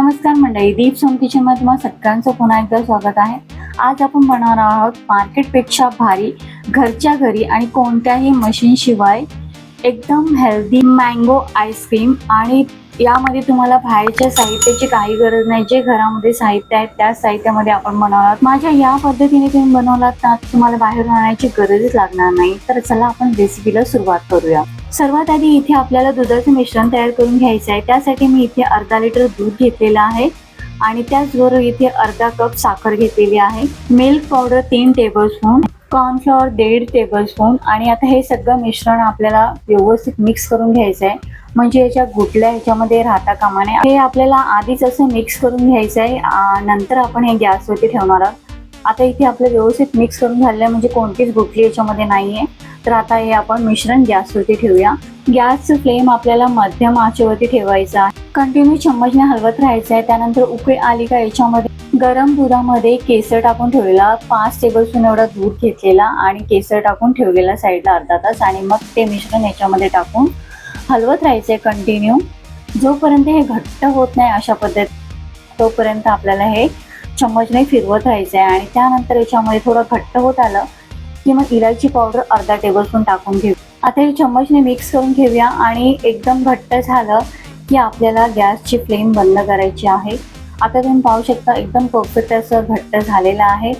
नमस्कार मंडळी, दीप सोम किचनमध्ये तुम्हाला सगळ्यांचं पुन्हा एकदा स्वागत आहे। आज आपण बनवणार आहोत मार्केटपेक्षा भारी, घरच्या घरी आणि कोणत्याही मशीन शिवाय एकदम हेल्दी मँगो आईस्क्रीम। आणि यामध्ये तुम्हाला बाहेरच्या साहित्याची काही गरज नाही, जे घरामध्ये साहित्य आहे त्या साहित्यामध्ये आपण बनवणार आहोत। माझ्या या पद्धतीने तुम्ही बनवलात तर तुम्हाला बाहेरून आणायची गरजच लागणार नाही। तर चला आपण रेसिपीला सुरुवात करूया। सर्वात आधी इथे आपल्याला दुधाचे मिश्रण तयार करून घ्यायचे आहे। त्यासाठी मी इथे अर्धा लिटर दूध घेतलेलं आहे आणि त्याचबरोबर इथे अर्धा कप साखर घेतलेली आहे। Milk powder 3 tablespoon, cornflour 1.5 tablespoon. आणि आता हे सगळं मिश्रण आपल्याला व्यवस्थित मिक्स करून घ्यायचं आहे, म्हणजे याच्या गुठल्या ह्याच्यामध्ये राहता कामा नये। हे आपल्याला आधीच असं मिक्स करून घ्यायचं आहे, नंतर आपण हे गॅसवरती ठेवणार आहोत। आता इथे आपलं व्यवस्थित मिक्स करून झालेलं आहे, म्हणजे कोणतीच गुठली याच्यामध्ये नाहीये। तर आता हे आपण मिश्रण गॅसवरती ठेवूया। गॅसचं फ्लेम आपल्याला मध्यम आचेवरती ठेवायचा आहे। कंटिन्यू चम्मचने हलवत राहायचं आहे। त्यानंतर उकळी आली का याच्यामध्ये गरम दुधामध्ये केसर टाकून ठेवलेला 5 टेबलस्पून एवढा दूध घेतलेला आणि केसर टाकून ठेवलेला साईडला अर्धा तास। आणि मग ते मिश्रण याच्यामध्ये टाकून हलवत राहायचंय कंटिन्यू, जोपर्यंत हे घट्ट होत नाही अशा पद्धतीने, तोपर्यंत आपल्याला हे चम्मचने फिरवत राहायचं आहे। आणि त्यानंतर याच्यामध्ये थोडं घट्ट होत आलं की मग इलायची पावडर अर्धा टेबलस्पून टाकून घेऊ। आता हे चम्मचने मिक्स करून घेऊया आणि एकदम घट्ट झालं की आपल्याला गॅसची फ्लेम बंद करायची आहे। आता तुम्ही पाहू शकता एकदम परफेक्ट असं घट्ट झालेलं आहे।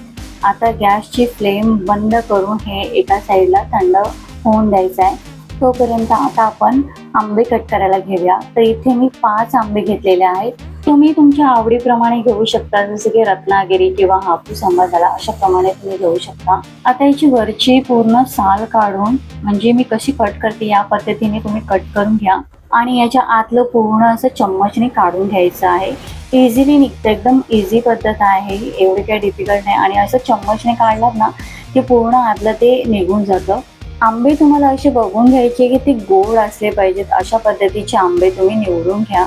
आता गॅसची फ्लेम बंद करून हे एका साईडला थंड होऊन द्यायचं आहे। तोपर्यंत आता आपण आंबे कट करायला घेऊया। तर इथे मी 5 आंबे घेतलेले आहेत, तुम्ही तुमच्या आवडीप्रमाणे घेऊ शकता, जसं की रत्नागिरी किंवा हापूस आंबा झाला अशा प्रमाणे तुम्ही घेऊ शकता। आता याची वरची पूर्ण साल काढून, म्हणजे मी कशी कट करते या पद्धतीने तुम्ही कट करून घ्या आणि याच्या आतलं पूर्ण असं चम्मचने काढून घ्यायचं आहे। इझिली निघतं, एकदम इझी पद्धत आहे, एवढी काही डिफिकल्ट नाही। आणि असं चम्मचने काढलात ना की पूर्ण आतलं ते निघून जातं। आंबे तुम्हाला असे बघून घ्यायचे की ते गोड असले पाहिजेत, अशा पद्धतीचे आंबे तुम्ही निवडून घ्या,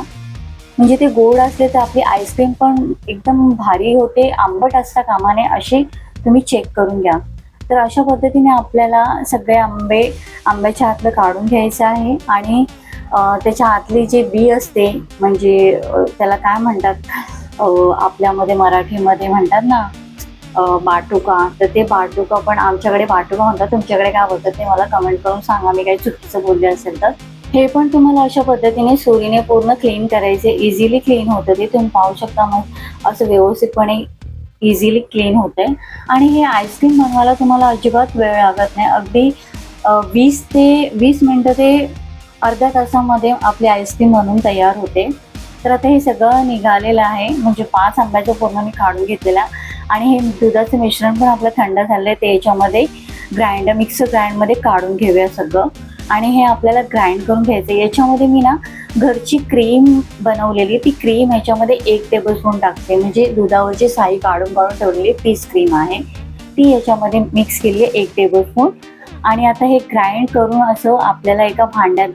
म्हणजे ते गोड असले तर आपली आईस्क्रीम पण एकदम भारी होते, आंबट असता कामा नये असे तुम्ही चेक करून घ्या। तर अशा पद्धतीने आपल्याला सगळे आंब्याच्या आतलं काढून घ्यायचं आहे। आणि त्याच्या आतली जे बी असते, म्हणजे त्याला काय म्हणतात आपल्यामध्ये मराठीमध्ये म्हणतात ना बाटुका, तर ते बाटुका पण आमच्याकडे बाटुका म्हणतात, तुमच्याकडे काय बोलतात ते मला कमेंट करून सांगा, मी काही चुकीचं बोलले असेल तर। हे पण तुम्हाला अशा पद्धतीने सुरीने पूर्ण क्लीन करायचे, इझिली क्लीन होतं ते, तुम्ही पाहू शकता। मग असं व्यवस्थितपणे इझिली क्लीन होतंय। आणि हे आईस्क्रीम बनवायला तुम्हाला अजिबात वेळ लागत नाही, अगदी 20 मिनिटं ते अर्ध्या तासामध्ये आपली आईस्क्रीम बनवून तयार होते। तर आता हे सगळं निघालेलं आहे, म्हणजे 5 आंब्याचं पूर्ण मी काढून घेतलेला। आणि हे दुधाचं मिश्रण पण आपलं थंड झालं आहे, ते याच्यामध्ये मिक्सर ग्राइंडमध्ये काढून घेऊया सगळं। आणि हे आपल्याला ग्राइंड करून घ्यायचं आहे। याच्यामध्ये मी ना घरची क्रीम बनवलेली, ती क्रीम याच्यामध्ये 1 टेबलस्पून टाकते, म्हणजे दुधावरची साई काढून ठेवलेली तीच क्रीम आहे, ती याच्यामध्ये मिक्स केली आहे 1 टेबलस्पून। आणि आता हे ग्राइंड करून असं आपल्याला एका भांड्यात,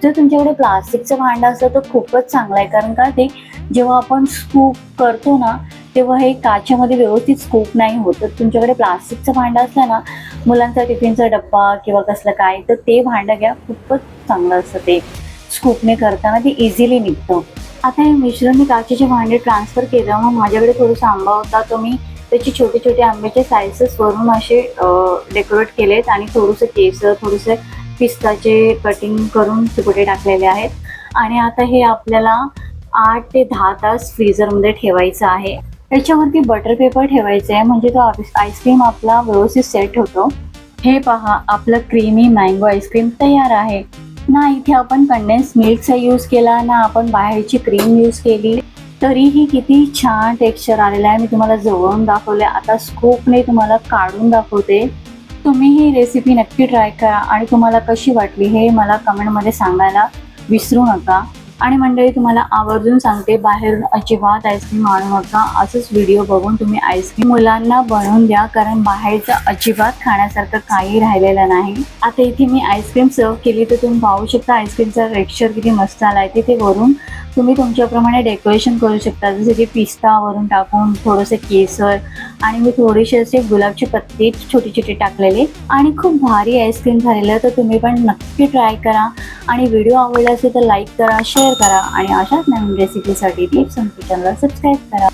जर तुमच्याकडे प्लास्टिकचं भांडं असलं तर खूपच चांगलं आहे, कारण का ते जेव्हा आपण स्कूप करतो ना तेव्हा हे काचेमध्ये व्यवस्थित स्कूप नाही होत। तर तुमच्याकडे प्लास्टिकचं भांडं असलं ना, मुलांचा टिफिनचा डब्बा किंवा कसलं काय, तर ते भांडं घ्या, खूपच चांगलं असतं ते, स्कूपने करताना ते इझिली निघतं। आता हे मिश्रण मी काचेचे भांडे ट्रान्सफर केलं। मग माझ्याकडे थोडासा आंबा होता, तो मी त्याचे छोटे छोटे आंब्याचे सायसेस वरून असे डेकोरेट केलेत आणि थोडंसं केसर, थोडेसे पिस्ताचे कटिंग करून तुकडे टाकलेले आहेत। आणि आता हे आपल्याला 8 ते 10 तास फ्रीझरमध्ये ठेवायचं आहे। त्याच्यावरती बटर पेपर ठेवायचं आहे, म्हणजे तो आईस्क्रीम आपला व्यवस्थित सेट होतो। हे पहा, आपलं क्रीमी मँगो आईस्क्रीम तयार आहे। ना इथे आपण कंडेन्स मिल्कचा यूज केला, ना आपण बाहेरची क्रीम यूज केली, तरीही किती छान टेक्स्चर आलेलं आहे। मी तुम्हाला जवळून दाखवले, आता स्कूपने तुम्हाला काढून दाखवते। तुम्ही ही रेसिपी नक्की ट्राय करा आणि तुम्हाला कशी वाटली हे मला कमेंटमध्ये सांगायला विसरू नका। आणि मंडळी, तुम्हाला आवर्जून सांगते, बाहेरून अजिबात आईस्क्रीम आणू नका। असंच व्हिडिओ बघून तुम्ही आईस्क्रीम मुलांना बनवून द्या, कारण बाहेरचं अजिबात खाण्यासारखं काही राहिलेलं नाही। आता इथे मी आईस्क्रीम सर्व केली, तर तुम्ही पाहू शकता आईस्क्रीमचा टेक्स्चर किती मस्त आला आहे। तिथे वरून तुम्ही तुमच्याप्रमाणे डेकोरेशन करू शकता, जसं की पिस्ता वरून टाकून, थोडंसं केसर आणि मी थोडीशी असे गुलाबची पत्ती छोटी छोटी टाकलेली आणि खूप भारी आईस्क्रीम झालेलं. तर तुम्ही पण नक्की ट्राय करा आणि व्हिडिओ आवडला असेल तर लाईक करा, शेअर करा आणि अशाच नवीन रेसिपीसाठी टिप्स अँड किचनला सबस्क्राईब करा.